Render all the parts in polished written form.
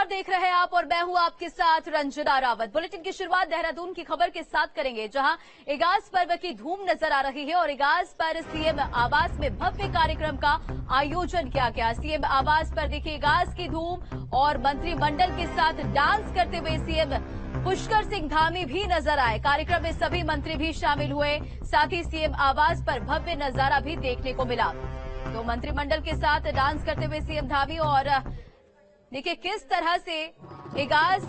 देख रहे हैं आप और मैं हूं आपके साथ रंजना रावत। बुलेटिन की शुरुआत देहरादून की खबर के साथ करेंगे, जहां इगास पर्व की धूम नजर आ रही है और इगास पर सीएम आवास में भव्य कार्यक्रम का आयोजन किया गया। सीएम आवास पर देखिए इगास की धूम और मंत्रिमंडल के साथ डांस करते हुए सीएम पुष्कर सिंह धामी भी नजर आए। कार्यक्रम में सभी मंत्री भी शामिल हुए, साथ ही सीएम आवास पर भव्य नजारा भी देखने को मिला। तो मंत्रिमंडल के साथ डांस करते हुए सीएम धामी और देखिए किस तरह से इगास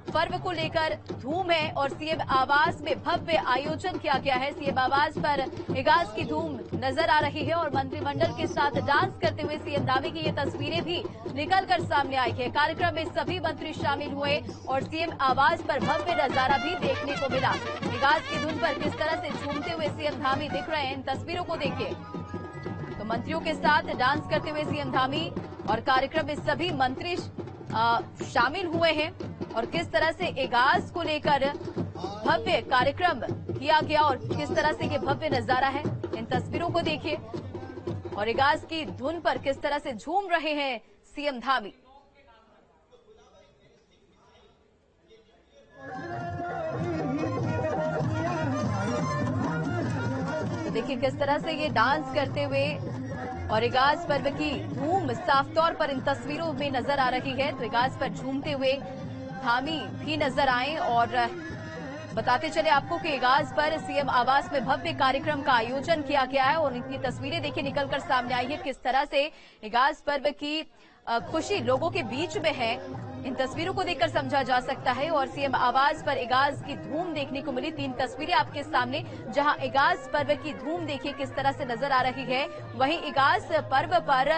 पर्व को लेकर धूम है और सीएम आवास में भव्य आयोजन किया गया है। सीएम आवास पर इगास की धूम नजर आ रही है और मंत्रिमंडल के साथ डांस करते हुए सीएम धामी की ये तस्वीरें भी निकलकर सामने आई है। कार्यक्रम में सभी मंत्री शामिल हुए और सीएम आवास पर भव्य नजारा भी देखने को मिला। इगास की धुन पर किस तरह से झूमते हुए सीएम धामी दिख रहे हैं, इन तस्वीरों को देखिए। तो मंत्रियों के साथ डांस करते हुए सीएम धामी और कार्यक्रम में सभी मंत्री शामिल हुए हैं और किस तरह से इगास को लेकर भव्य कार्यक्रम किया गया और किस तरह से ये भव्य नजारा है, इन तस्वीरों को देखिए। और इगास की धुन पर किस तरह से झूम रहे हैं सीएम धामी। तो देखिए किस तरह से ये डांस करते हुए और इगास पर्व की धूम साफ तौर पर इन तस्वीरों में नजर आ रही है। तो इगास पर झूमते हुए धामी भी नजर आए और बताते चले आपको कि इगास पर सीएम आवास में भव्य कार्यक्रम का आयोजन किया गया है और इनकी तस्वीरें देखिए निकलकर सामने आई है। किस तरह से इगास पर्व की खुशी लोगों के बीच में है, इन तस्वीरों को देखकर समझा जा सकता है। और सीएम आवास पर इगास की धूम देखने को मिली। 3 तस्वीरें आपके सामने, जहां इगास पर्व की धूम देखिए किस तरह से नजर आ रही है। वहीं इगास पर्व पर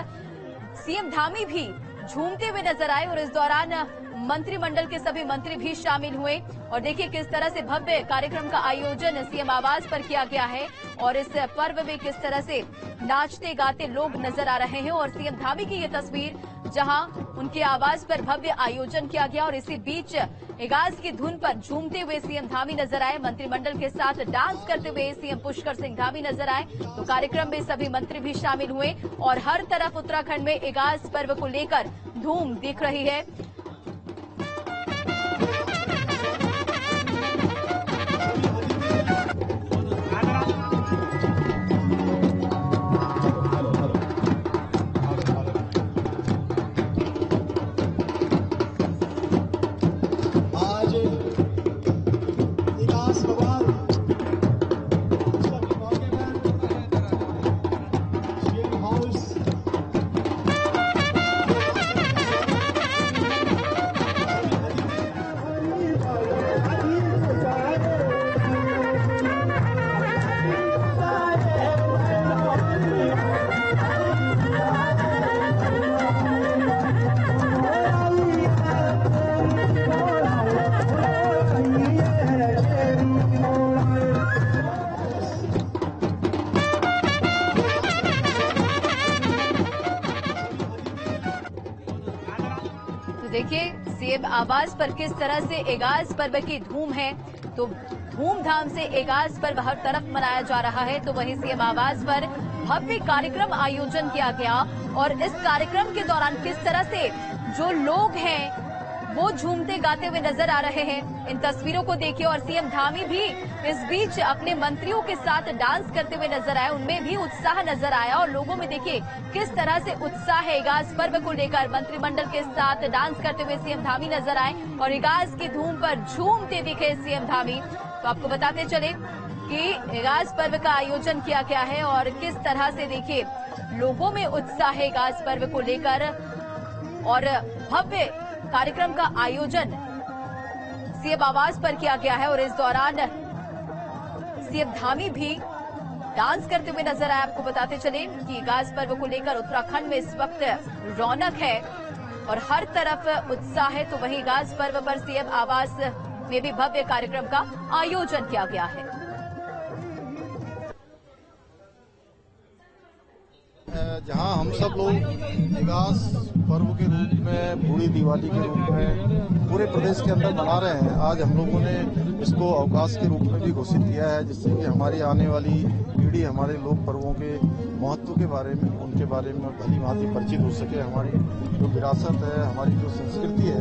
सीएम धामी भी झूमते हुए नजर आए और इस दौरान मंत्रिमंडल के सभी मंत्री भी शामिल हुए। और देखिए किस तरह से भव्य कार्यक्रम का आयोजन सीएम आवास पर किया गया है और इस पर्व में किस तरह से नाचते गाते लोग नजर आ रहे हैं। और सीएम धामी की ये तस्वीर, जहां उनके आवास पर भव्य आयोजन किया गया और इसी बीच इगास की धुन पर झूमते हुए सीएम धामी नजर आए। मंत्रिमंडल के साथ डांस करते हुए सीएम पुष्कर सिंह धामी नजर आए। तो कार्यक्रम में सभी मंत्री भी शामिल हुए और हर तरफ उत्तराखंड में इगास पर्व को लेकर धूम दिख रही है। देखिए सीएम आवास पर किस तरह से इगास पर्व की धूम है। तो धूमधाम से इगास पर्व हर तरफ मनाया जा रहा है। तो वहीं सीएम आवास पर भव्य कार्यक्रम आयोजन किया गया और इस कार्यक्रम के दौरान किस तरह से जो लोग हैं वो झूमते गाते हुए नजर आ रहे हैं, इन तस्वीरों को देखिए। और सीएम धामी भी इस बीच अपने मंत्रियों के साथ डांस करते हुए नजर आए, उनमें भी उत्साह नजर आया और लोगों में देखिए किस तरह से उत्साह है इगास पर्व को लेकर। मंत्रिमंडल के साथ डांस करते हुए सीएम धामी नजर आए और इगास की धूम पर झूमते दिखे सीएम धामी। तो आपको बताते चले कि इगास पर्व का आयोजन किया गया है और किस तरह से देखिए लोगों में उत्साह है इगास पर्व को लेकर और भव्य कार्यक्रम का आयोजन सीएम आवास पर किया गया है। और इस दौरान सीएम धामी भी डांस करते हुए नजर आए। आपको बताते चले कि इगास पर्व को लेकर उत्तराखंड में इस वक्त रौनक है और हर तरफ उत्साह है। तो वहीं इगास पर्व पर सीएम आवास में भी भव्य कार्यक्रम का आयोजन किया गया है। जहां हम सब लोग इगास पर्व के रूप में, बूढ़ी दिवाली के रूप में पूरे प्रदेश के अंदर मना रहे हैं। आज हम लोगों ने इसको अवकाश के रूप में भी घोषित किया है, जिससे कि हमारी आने वाली पीढ़ी हमारे लोक पर्वों के महत्व के बारे में, उनके बारे में भली भांति परिचित हो सके। हमारी जो विरासत है, हमारी जो संस्कृति है,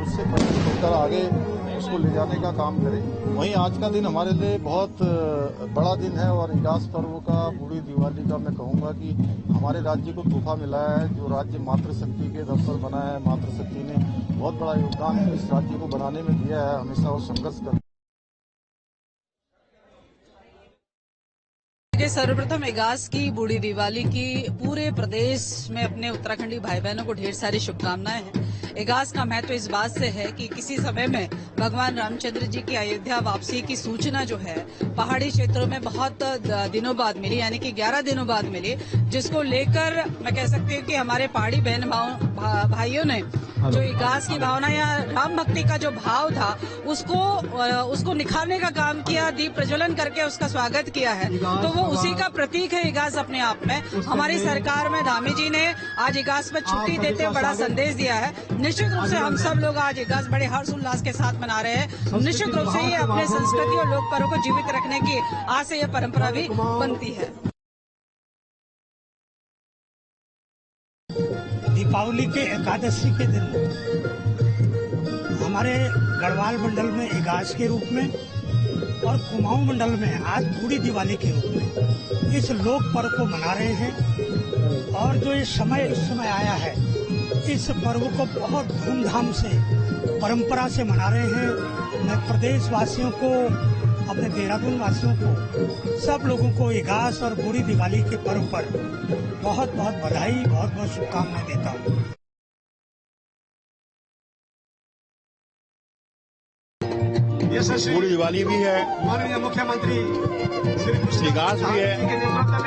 उससे परिचित होकर आगे उसको ले जाने का काम करें। वहीं आज का दिन हमारे लिए बहुत बड़ा दिन है और इगास पर्व का, बूढ़ी दिवाली का मैं कहूँगा कि हमारे राज्य को तोहफा मिला है। जो राज्य मातृशक्ति के दम पर बना है, मातृशक्ति ने बहुत बड़ा योगदान इस राज्य को बनाने में दिया है। हमेशा वो संघर्ष कर सर्वप्रथम इगास की, बूढ़ी दिवाली की पूरे प्रदेश में अपने उत्तराखंडी भाई बहनों को ढेर सारी शुभकामनाएं हैं। इगास का महत्व इस बात से है कि किसी समय में भगवान रामचंद्र जी की अयोध्या वापसी की सूचना जो है पहाड़ी क्षेत्रों में बहुत दिनों बाद मिली, यानी कि 11 दिनों बाद मिली, जिसको लेकर मैं कह सकती हूँ कि हमारे पहाड़ी बहन भाइयों ने जो इगास की भावना या राम भक्ति का जो भाव था उसको निखारने का काम किया, दीप प्रज्वलन करके उसका स्वागत किया है। तो वो उसी का प्रतीक है इगास अपने आप में। हमारी सरकार में धामी जी ने आज इगास पर छुट्टी देते हुए बड़ा संदेश दिया है। निश्चित रूप से हम सब लोग आज इगास बड़े हर्ष उल्लास के साथ मना रहे हैं। निश्चित रूप से ये अपने संस्कृति और लोक पर्व को जीवित रखने की आज से यह परंपरा भी बनती है। दीपावली के एकादशी के दिन हमारे गढ़वाल मंडल में इगास के रूप में और कुमाऊं मंडल में आज बूढ़ी दिवाली के रूप में इस लोक पर्व को मना रहे हैं। और जो इस समय आया है, इस पर्व को बहुत धूमधाम से, परंपरा से मना रहे हैं। मैं प्रदेशवासियों को, अपने देहरादून वासियों को, सब लोगों को इगास और बूढ़ी दिवाली के पर्व पर बहुत बहुत बधाई, बहुत बहुत शुभकामनाएं देता हूँ। बूढ़ी दिवाली भी है, माननीय मुख्यमंत्री इगास भी है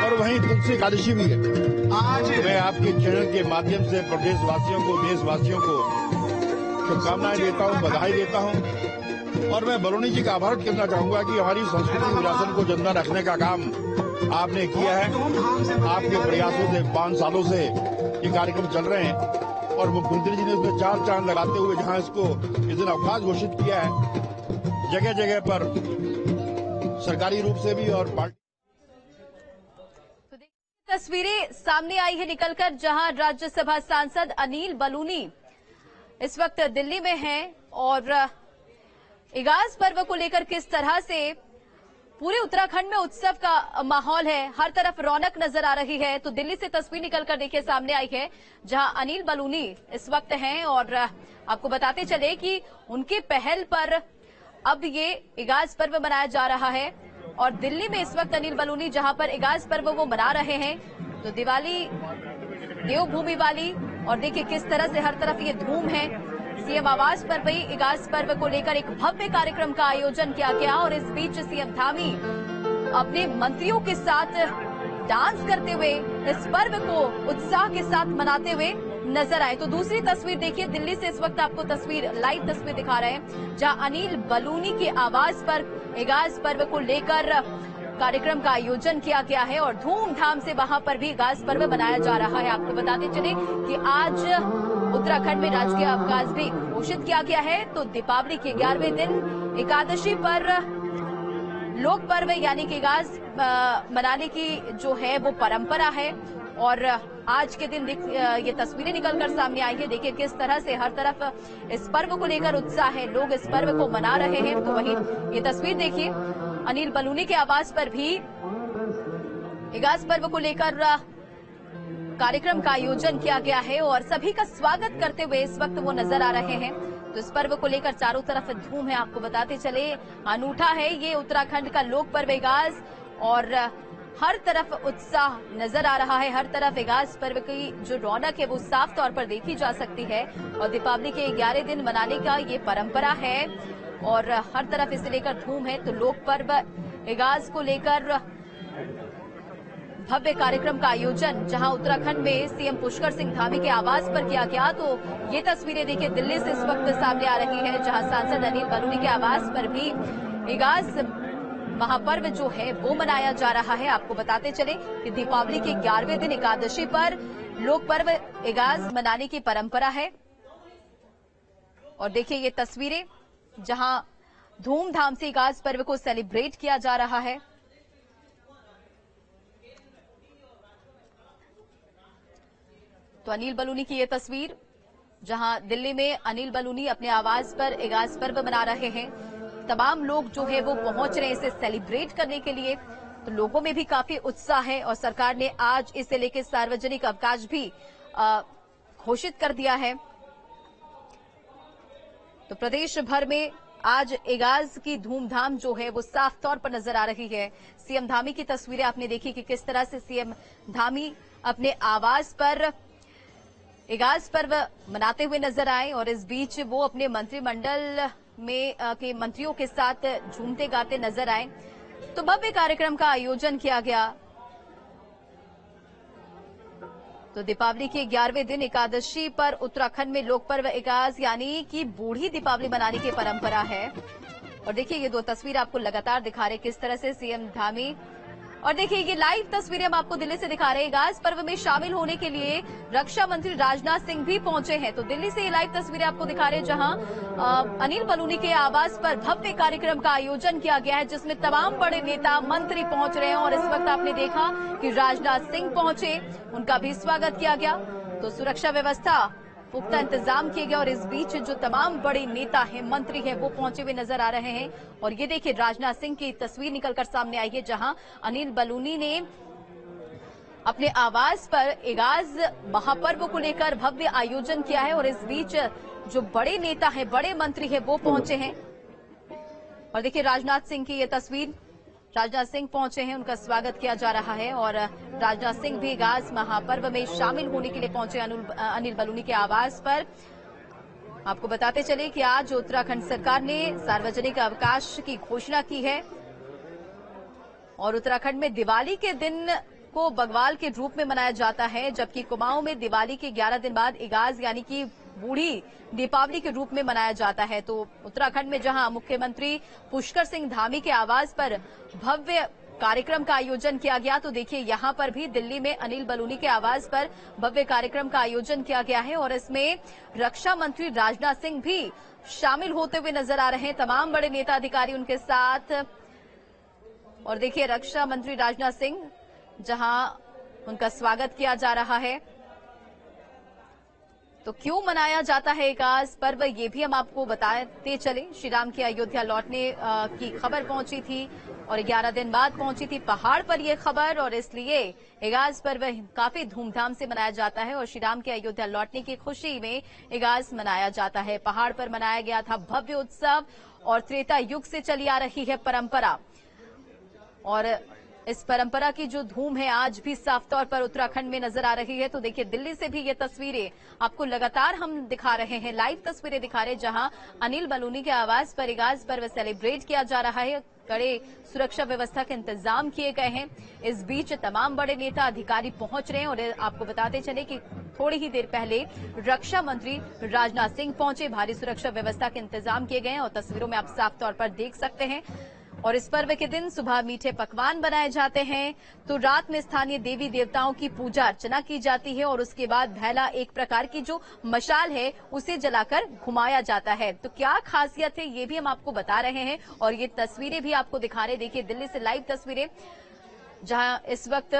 और वहीं तुलसी एकादशी भी है। आज मैं आपके चैनल के माध्यम से प्रदेशवासियों को, देशवासियों को शुभकामनाएं देता हूँ, बधाई देता हूँ। और मैं बलूनी जी का आभार करना चाहूंगा कि हमारी संस्कृति विरासत को जिंदा रखने का काम आपने किया है। आपके प्रयासों से 5 सालों से ये कार्यक्रम चल रहे हैं और मुख्यमंत्री जी ने इसमें 4 चांद लगाते हुए जहां इसको इस दिन अवकाश घोषित किया है, जगह जगह पर सरकारी रूप से भी और पार्टी। तो तस्वीरें सामने आई है निकलकर, जहां राज्यसभा सांसद अनिल बलूनी इस वक्त दिल्ली में हैं और इगास पर्व को लेकर किस तरह से पूरे उत्तराखंड में उत्सव का माहौल है, हर तरफ रौनक नजर आ रही है। तो दिल्ली से तस्वीर निकलकर देखिए सामने आई है, जहां अनिल बलूनी इस वक्त हैं और आपको बताते चले कि उनके पहल पर अब ये इगास पर्व मनाया जा रहा है। और दिल्ली में इस वक्त अनिल बलूनी जहां पर इगास पर्व वो मना रहे हैं, तो दिवाली देवभूमि वाली, और देखिए किस तरह से हर तरफ ये धूम है। सीएम आवास पर भी इगास पर्व को लेकर एक भव्य कार्यक्रम का आयोजन किया गया और इस बीच सीएम धामी अपने मंत्रियों के साथ डांस करते हुए इस पर्व को उत्साह के साथ मनाते हुए नजर आए। तो दूसरी तस्वीर देखिए, दिल्ली से इस वक्त आपको लाइव तस्वीर दिखा रहे हैं, जहां अनिल बलूनी के आवास पर इगास पर्व को लेकर कार्यक्रम का आयोजन किया गया है और धूमधाम से वहां पर भी इगास पर्व मनाया जा रहा है। आपको बताते चले कि आज उत्तराखंड में राजकीय अवकाश भी घोषित किया गया है। तो दीपावली के 11वें दिन एकादशी पर लोक पर्व यानी कि इगास मनाने की जो है वो परंपरा है और आज के दिन ये तस्वीरें निकलकर सामने आई है। देखिए किस तरह से हर तरफ इस पर्व को लेकर उत्साह है, लोग इस पर्व को मना रहे हैं। तो वहीं ये तस्वीर देखिए, अनिल बलूनी के आवास पर भी इगास पर्व को लेकर कार्यक्रम का आयोजन किया गया है और सभी का स्वागत करते हुए इस वक्त वो नजर आ रहे हैं। तो इस पर्व को लेकर चारों तरफ धूम है। आपको बताते चले, अनूठा है ये उत्तराखंड का लोक पर्व इगास और हर तरफ उत्साह नजर आ रहा है। हर तरफ इगास पर्व की जो रौनक है वो साफ तौर पर देखी जा सकती है और दीपावली के 11 दिन मनाने का ये परंपरा है और हर तरफ इसे लेकर धूम है। तो लोक पर्व इगास को लेकर भव्य कार्यक्रम का आयोजन जहां उत्तराखंड में सीएम पुष्कर सिंह धामी के आवास पर किया गया। तो ये तस्वीरें देखिए दिल्ली से इस वक्त सामने आ रही है, जहां सांसद अनिल बलूनी के आवास पर भी इगास महापर्व जो है वो मनाया जा रहा है। आपको बताते चले कि दीपावली के 11वें दिन एकादशी पर लोक पर्व एगाज मनाने की परंपरा है। और देखिए ये तस्वीरें जहां धूमधाम से एगाज पर्व को सेलिब्रेट किया जा रहा है। तो अनिल बलूनी की ये तस्वीर जहां दिल्ली में अनिल बलूनी अपने आवास पर एगाज पर्व मना रहे हैं। तमाम लोग जो है वो पहुंच रहे हैं इसे सेलिब्रेट करने के लिए। तो लोगों में भी काफी उत्साह है और सरकार ने आज इसे लेकर सार्वजनिक अवकाश भी घोषित कर दिया है। तो प्रदेश भर में आज एगाज की धूमधाम जो है वो साफ तौर पर नजर आ रही है। सीएम धामी की तस्वीरें आपने देखी कि किस तरह से सीएम धामी अपने आवास पर एगाज पर्व मनाते हुए नजर आए और इस बीच वो अपने मंत्रिमंडल में के मंत्रियों के साथ झूमते गाते नजर आए। तो भव्य कार्यक्रम का आयोजन किया गया। तो दीपावली के 11वें दिन एकादशी पर उत्तराखंड में लोक पर्व एगाज यानी कि बूढ़ी दीपावली मनाने की परंपरा है। और देखिए ये दो तस्वीर आपको लगातार दिखा रहे किस तरह से सीएम धामी। और देखिए ये लाइव तस्वीरें हम आपको दिल्ली से दिखा रहे हैं। एगाज पर्व में शामिल होने के लिए रक्षा मंत्री राजनाथ सिंह भी पहुंचे हैं। तो दिल्ली से ये लाइव तस्वीरें आपको दिखा रहे हैं जहां अनिल बलूनी के आवास पर भव्य कार्यक्रम का आयोजन किया गया है जिसमें तमाम बड़े नेता मंत्री पहुंच रहे हैं। और इस वक्त आपने देखा कि राजनाथ सिंह पहुंचे, उनका भी स्वागत किया गया। तो सुरक्षा व्यवस्था पुख्ता इंतजाम किए गए और इस बीच जो तमाम बड़े नेता हैं, मंत्री हैं, वो पहुंचे हुए नजर आ रहे हैं। और ये देखिए राजनाथ सिंह की तस्वीर निकलकर सामने आई है जहां अनिल बलूनी ने अपने आवास पर एगाज महापर्व को लेकर भव्य आयोजन किया है। और इस बीच जो बड़े नेता हैं, बड़े मंत्री हैं, वो पहुंचे हैं। और देखिए राजनाथ सिंह की ये तस्वीर, राजनाथ सिंह पहुंचे हैं, उनका स्वागत किया जा रहा है। और राजनाथ सिंह भी एगाज महापर्व में शामिल होने के लिए पहुंचे अनिल बलूनी के आवास पर। आपको बताते चले कि आज उत्तराखंड सरकार ने सार्वजनिक अवकाश की घोषणा की है और उत्तराखंड में दिवाली के दिन को बग्वाल के रूप में मनाया जाता है, जबकि कुमाऊं में दिवाली के 11 दिन बाद एगाज यानी कि बूढ़ी दीपावली के रूप में मनाया जाता है। तो उत्तराखंड में जहां मुख्यमंत्री पुष्कर सिंह धामी के आवास पर भव्य कार्यक्रम का आयोजन किया गया, तो देखिए यहां पर भी दिल्ली में अनिल बलूनी के आवास पर भव्य कार्यक्रम का आयोजन किया गया है। और इसमें रक्षा मंत्री राजनाथ सिंह भी शामिल होते हुए नजर आ रहे हैं, तमाम बड़े नेता अधिकारी उनके साथ। और देखिए रक्षा मंत्री राजनाथ सिंह जहां उनका स्वागत किया जा रहा है। तो क्यों मनाया जाता है एगाज पर्व, ये भी हम आपको बताते चले। श्री राम के अयोध्या लौटने की खबर पहुंची थी और 11 दिन बाद पहुंची थी पहाड़ पर यह खबर, और इसलिए एगाज पर्व काफी धूमधाम से मनाया जाता है। और श्री राम के अयोध्या लौटने की खुशी में एगाज मनाया जाता है। पहाड़ पर मनाया गया था भव्य उत्सव और त्रेता युग से चली आ रही है परंपरा। और इस परंपरा की जो धूम है आज भी साफ तौर पर उत्तराखंड में नजर आ रही है। तो देखिए दिल्ली से भी ये तस्वीरें आपको लगातार हम दिखा रहे हैं, लाइव तस्वीरें दिखा रहे हैं जहां अनिल बलूनी के आवास पर एगाज पर्व सेलिब्रेट किया जा रहा है। कड़े सुरक्षा व्यवस्था के इंतजाम किए गए हैं। इस बीच तमाम बड़े नेता अधिकारी पहुंच रहे हैं। और आपको बताते चले कि थोड़ी ही देर पहले रक्षा मंत्री राजनाथ सिंह पहुंचे, भारी सुरक्षा व्यवस्था के इंतजाम किए गए हैं और तस्वीरों में आप साफ तौर पर देख सकते हैं। और इस पर्व के दिन सुबह मीठे पकवान बनाए जाते हैं, तो रात में स्थानीय देवी देवताओं की पूजा अर्चना की जाती है और उसके बाद भैला एक प्रकार की जो मशाल है उसे जलाकर घुमाया जाता है। तो क्या खासियत है ये भी हम आपको बता रहे हैं और ये तस्वीरें भी आपको दिखा रहे हैं। देखिए दिल्ली से लाइव तस्वीरें जहां इस वक्त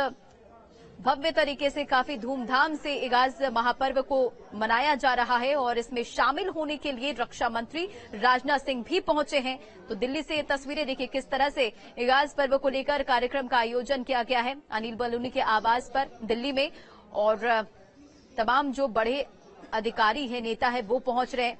भव्य तरीके से काफी धूमधाम से एगाज महापर्व को मनाया जा रहा है और इसमें शामिल होने के लिए रक्षा मंत्री राजनाथ सिंह भी पहुंचे हैं। तो दिल्ली से ये तस्वीरें देखिए किस तरह से एगाज पर्व को लेकर कार्यक्रम का आयोजन किया गया है अनिल बलूनी के आवास पर दिल्ली में। और तमाम जो बड़े अधिकारी हैं, नेता है, वो पहुंच रहे हैं।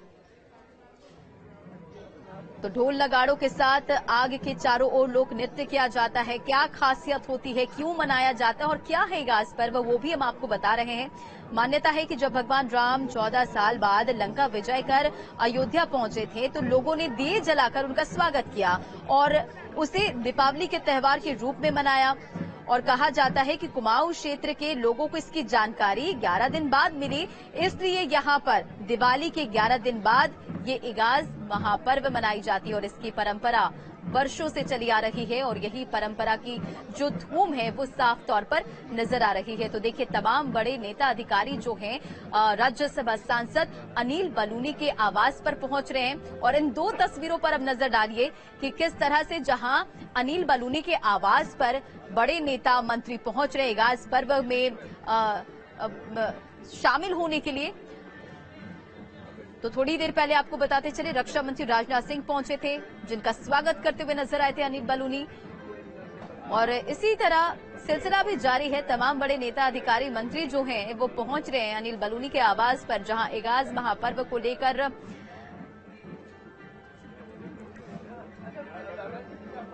तो ढोल नगाड़ों के साथ आग के चारों ओर लोक नृत्य किया जाता है। क्या खासियत होती है, क्यों मनाया जाता है और क्या है एगाज पर्व, वो भी हम आपको बता रहे हैं। मान्यता है कि जब भगवान राम 14 साल बाद लंका विजय कर अयोध्या पहुंचे थे तो लोगों ने दिए जलाकर उनका स्वागत किया और उसे दीपावली के त्योहार के रूप में मनाया। और कहा जाता है कि कुमाऊं क्षेत्र के लोगों को इसकी जानकारी 11 दिन बाद मिली, इसलिए यहाँ पर दिवाली के 11 दिन बाद ये इगास महापर्व मनाई जाती है और इसकी परंपरा वर्षों से चली आ रही है और यही परंपरा की जो धूम है वो साफ तौर पर नजर आ रही है। तो देखिए तमाम बड़े नेता अधिकारी जो हैं राज्यसभा सांसद अनिल बलूनी के आवास पर पहुंच रहे हैं और इन दो तस्वीरों पर अब नजर डालिए कि किस तरह से जहां अनिल बलूनी के आवास पर बड़े नेता मंत्री पहुंच रहे इगास पर्व में शामिल होने के लिए। तो थोड़ी देर पहले आपको बताते चले रक्षा मंत्री राजनाथ सिंह पहुंचे थे जिनका स्वागत करते हुए नजर आए थे अनिल बलूनी और इसी तरह सिलसिला भी जारी है। तमाम बड़े नेता अधिकारी मंत्री जो हैं वो पहुंच रहे हैं अनिल बलूनी के आवास पर जहां इगास महापर्व को लेकर।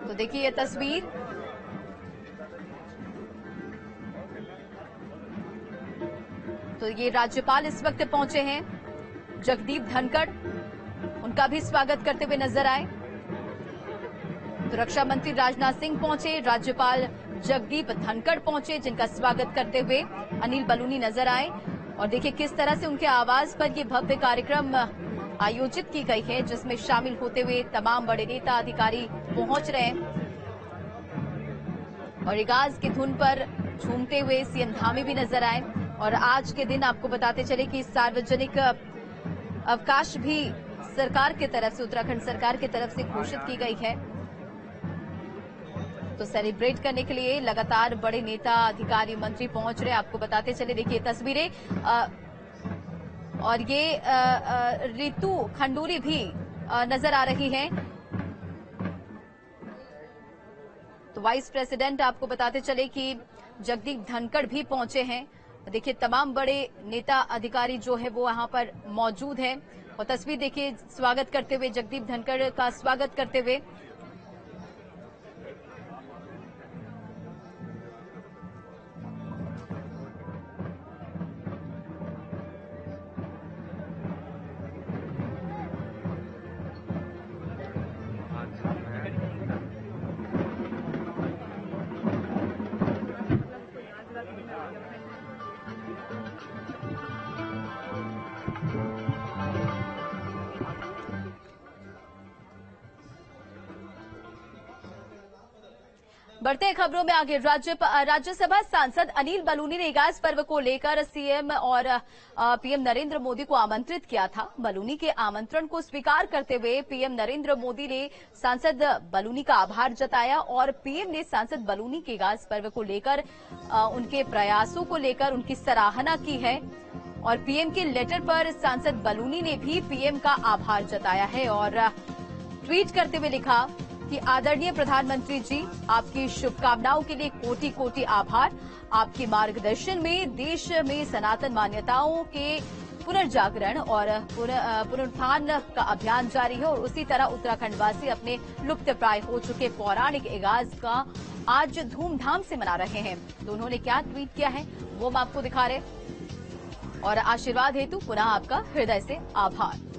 तो देखिए ये तस्वीर, तो ये राज्यपाल इस वक्त पहुंचे हैं जगदीप धनखड़, उनका भी स्वागत करते हुए नजर आए। तो रक्षा मंत्री राजनाथ सिंह पहुंचे, राज्यपाल जगदीप धनखड़ पहुंचे जिनका स्वागत करते हुए अनिल बलूनी नजर आए और देखिए किस तरह से उनके आवास पर ये भव्य कार्यक्रम आयोजित की गई है जिसमें शामिल होते हुए तमाम बड़े नेता अधिकारी पहुंच रहे हैं और इगास की धुन पर झूमते हुए सीएम धामी भी नजर आए। और आज के दिन आपको बताते चले कि सार्वजनिक अवकाश भी सरकार की तरफ से, उत्तराखंड सरकार की तरफ से घोषित की गई है। तो सेलिब्रेट करने के लिए लगातार बड़े नेता अधिकारी मंत्री पहुंच रहे। आपको बताते चले देखिए तस्वीरें और ये रितु खंडूरी भी नजर आ रही हैं। तो वाइस प्रेसिडेंट आपको बताते चले कि जगदीप धनखड़ भी पहुंचे हैं। देखिए तमाम बड़े नेता अधिकारी जो है वो यहाँ पर मौजूद हैं और तस्वीर देखिए स्वागत करते हुए, जगदीप धनखड़ का स्वागत करते हुए। बढ़ते हैं खबरों में आगे। राज्यसभा सांसद अनिल बलूनी ने इगास पर्व को लेकर सीएम और पीएम नरेंद्र मोदी को आमंत्रित किया था। बलूनी के आमंत्रण को स्वीकार करते हुए पीएम नरेंद्र मोदी ने सांसद बलूनी का आभार जताया और पीएम ने सांसद बलूनी के इगास पर्व को लेकर उनके प्रयासों को लेकर उनकी सराहना की है और पीएम के लेटर पर सांसद बलूनी ने भी पीएम का आभार जताया है और ट्वीट करते हुए लिखा कि आदरणीय प्रधानमंत्री जी, आपकी शुभकामनाओं के लिए कोटि कोटि आभार। आपके मार्गदर्शन में देश में सनातन मान्यताओं के पुनर्जागरण और पुनरुत्थान का अभियान जारी है और उसी तरह उत्तराखंडवासी अपने लुप्तप्राय हो चुके पौराणिक इगास का आज धूमधाम से मना रहे हैं। तो उन्होंने क्या ट्वीट किया है वो हम आपको दिखा रहे और आशीर्वाद हेतु पुनः आपका हृदय से आभार।